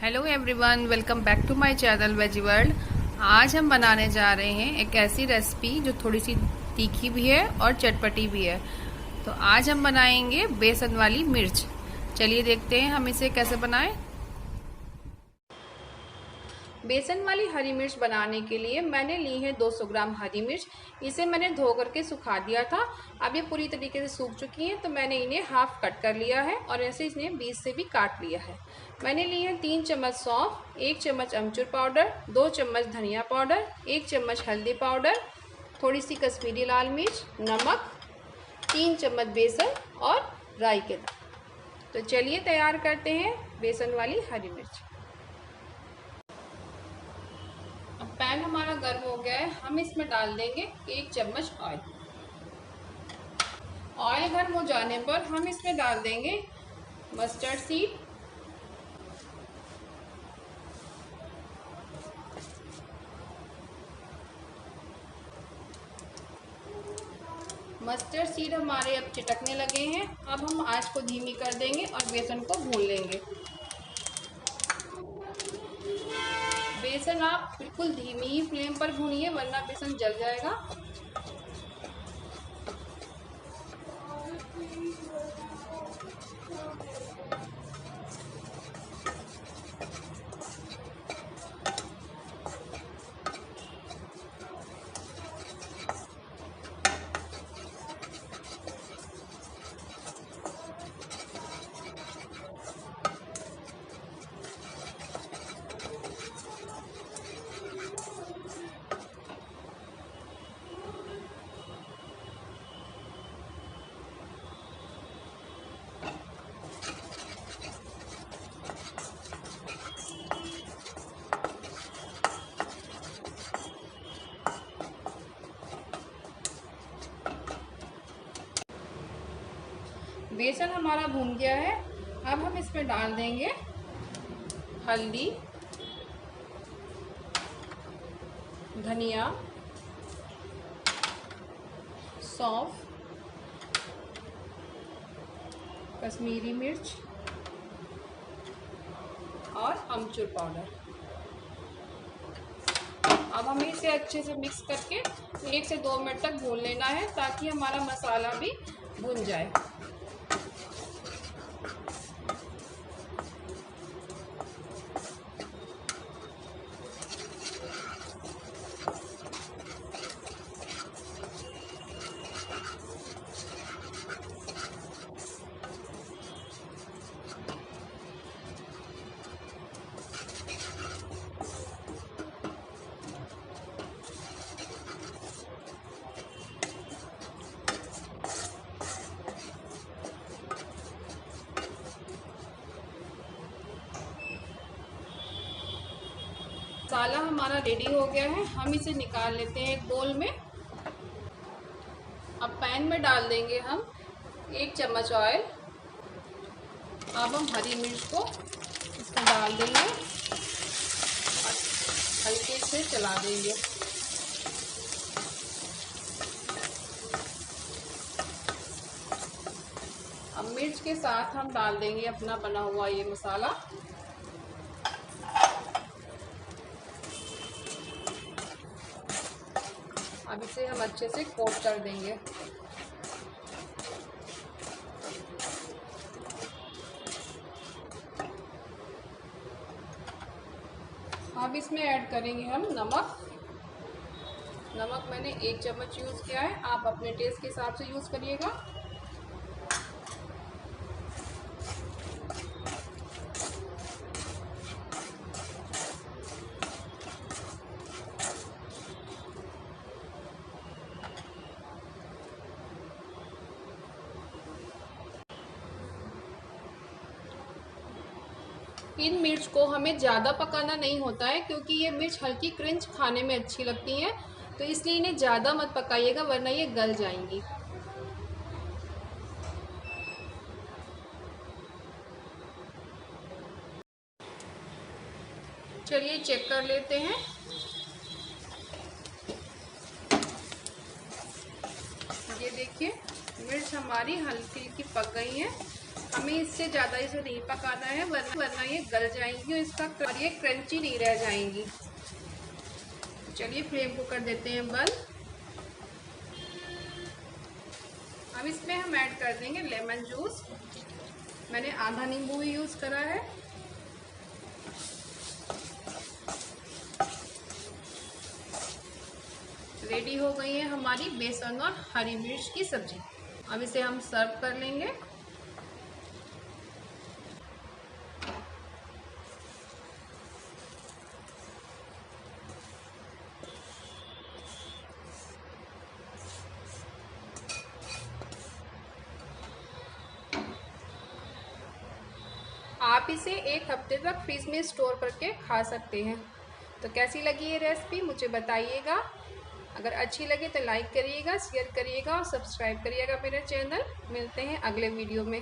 Hello everyone, welcome back to my channel Veggie World. आज हम बनाने जा रहे हैं एक ऐसी रेसिपी जो थोड़ी सी तीखी भी है और चटपटी भी है। तो आज हम बनाएंगे बेसन वाली मिर्च। चलिए देखते हैं हम इसे कैसे बनाएं। बेसन वाली हरी मिर्च बनाने के लिए मैंने ली है 200 ग्राम हरी मिर्च। इसे मैंने धो करके सुखा दिया था। अब ये पूरी तरीके से सूख चुकी हैं, तो मैंने इन्हें हाफ कट कर लिया है और ऐसे इन्हें बीच से भी काट लिया है। मैंने ली है 3 चम्मच सौंफ, 1 चम्मच अमचूर पाउडर, 2 चम्मच धनिया पाउडर, 1 चम्मच हल्दी पाउडर, थोड़ी सी कश्मीरी लाल मिर्च, नमक, 3 चम्मच बेसन और राई के दाने। तो चलिए तैयार करते हैं बेसन वाली हरी मिर्च। अब पैन हमारा गर्म हो गया है, हम इसमें डाल देंगे 1 चम्मच ऑयल। ऑयल गर्म हो जाने पर हम इसमें डाल देंगे मस्टर्ड सीड, मस्टर्ड सीड हमारे अब चिटकने लगे हैं। अब हम आंच को धीमी कर देंगे और बेसन को भून लेंगे। बेसन आप बिल्कुल धीमी ही फ्लेम पर भूनिए, वरना बेसन जल जाएगा। बेसन हमारा भून गया है। अब हम इसमें डाल देंगे हल्दी, धनिया, सौंफ, कश्मीरी मिर्च और अमचूर पाउडर। अब हमें इसे अच्छे से मिक्स करके 1 से 2 मिनट तक भून लेना है, ताकि हमारा मसाला भी भुन जाए। मसाला हमारा रेडी हो गया है, हम इसे निकाल लेते हैं एक बोल में। अब पैन में डाल देंगे हम 1 चम्मच ऑयल। अब हम हरी मिर्च को इसमें डाल देंगे और हल्के से चला देंगे। अब मिर्च के साथ हम डाल देंगे अपना बना हुआ ये मसाला। अब इसे हम अच्छे से कोट कर देंगे। अब इसमें ऐड करेंगे हम नमक। नमक मैंने 1 चम्मच यूज़ किया है, आप अपने टेस्ट के हिसाब से यूज़ करिएगा। इन मिर्च को हमें ज़्यादा पकाना नहीं होता है, क्योंकि ये मिर्च हल्की क्रंच खाने में अच्छी लगती हैं, तो इसलिए इन्हें ज़्यादा मत पकाइएगा, वरना ये गल जाएंगी। चलिए चेक कर लेते हैं। ये देखिए मिर्च हमारी हल्की हल्की पक गई है। हमें इससे ज़्यादा इसे नहीं पकाना है, वरना ये गल जाएंगी और ये क्रंची नहीं रह जाएंगी। चलिए फ्लेम को कर देते हैं बंद। अब इसमें हम ऐड कर देंगे लेमन जूस। मैंने आधा नींबू ही यूज़ करा है। रेडी हो गई है हमारी बेसन और हरी मिर्च की सब्जी। अब इसे हम सर्व कर लेंगे। आप इसे 1 हफ्ते तक फ्रिज में स्टोर करके खा सकते हैं। तो कैसी लगी ये रेसिपी मुझे बताइएगा। अगर अच्छी लगे तो लाइक करिएगा, शेयर करिएगा और सब्सक्राइब करिएगा मेरे चैनल। मिलते हैं अगले वीडियो में।